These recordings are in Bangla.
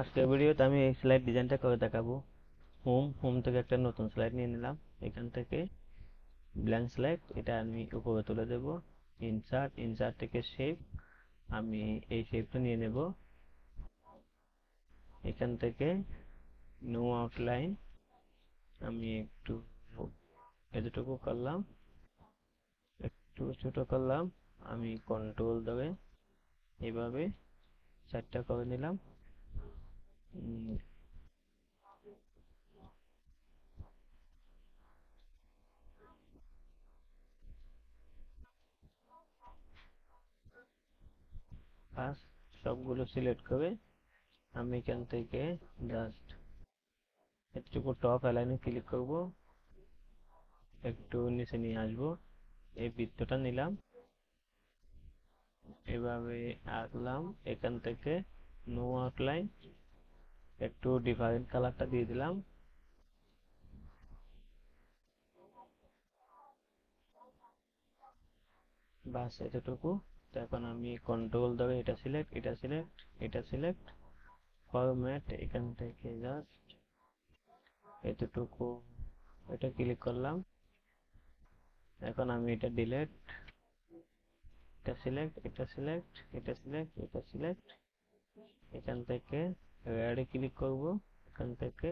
আজকের ভিডিওতে আমি এই স্লাইড ডিজাইনটা করে দেখাবো। হোম থেকে একটা নতুন স্লাইড নিয়ে নিলাম। এখান থেকে ব্ল্যাঙ্ক স্লাইড, এটা আমি উপরে তুলে দেব। ইনসার্ট থেকে শেপ, আমি এই শেপটা নিয়ে নেব। এখান থেকে নো আউটলাইন, আমি একটু এতটুকু করলাম, একটু ছোট করলাম। আমি কন্ট্রোল ধরে এভাবে চারটা করে নিলাম। ফার্স্ট সবগুলো সিলেক্ট করে আমি এখান থেকে জাস্ট এতটুকু টপ অ্যালাইনে ক্লিক করব, একটু নিচে নিয়ে আসবো, এই বৃত্তটা নিলাম, এভাবে আঁকলাম। এখান থেকে নো আউটলাইন, একটু ডিফারেন্ট কালারটা দিয়ে দিলাম। বাস এতটুকু। তো এখন আমি কন্ট্রোল ধরে এটা সিলেক্ট, এটা সিলেক্ট, এটা সিলেক্ট, ফরম্যাট, এখান থেকে জাস্ট এতটুকু এটা ক্লিক করলাম। এখন আমি এটা ডিলেট, এটা সিলেক্ট, এটা সিলেক্ট, এটা সিলেক্ট, এটা সিলেক্ট, এখান থেকে রেডে ক্লিক করব। এখান থেকে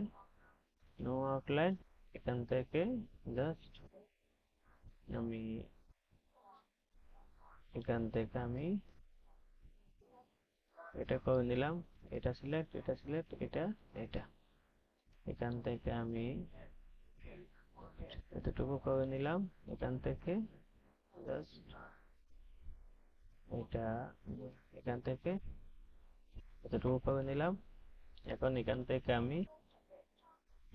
নো আউটলাইন, এখান থেকে জাস্ট আমি এটা করে নিলাম। এটা সিলেক্ট, এটা সিলেক্ট, এটা, এটা, এখান থেকে আমি এতটুকু করে নিলাম। এখান থেকে জাস্ট এটা, এখান থেকে এতটুকু করে নিলাম। এখন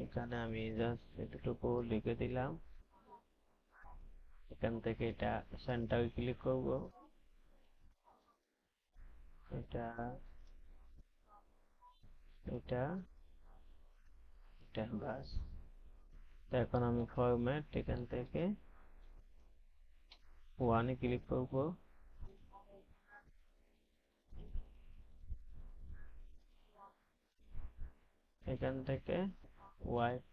এখানে আমি জাস্ট এতটুকু লিখে দিলাম। এখান থেকে এটা সেন্টারে ক্লিক করব, এটা, এটা, এটা, বাস। তো এখন আমি ফরম্যাট, এখান থেকে ওয়ানে ক্লিক করব, এখান থেকে হোয়াইট,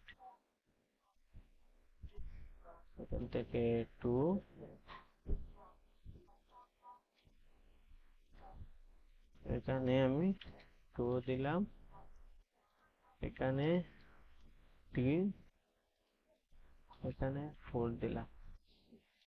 এখান থেকে টু, এখানে আমি টু দিলাম, এখানে থ্রি, এখানে ফোর দিলাম।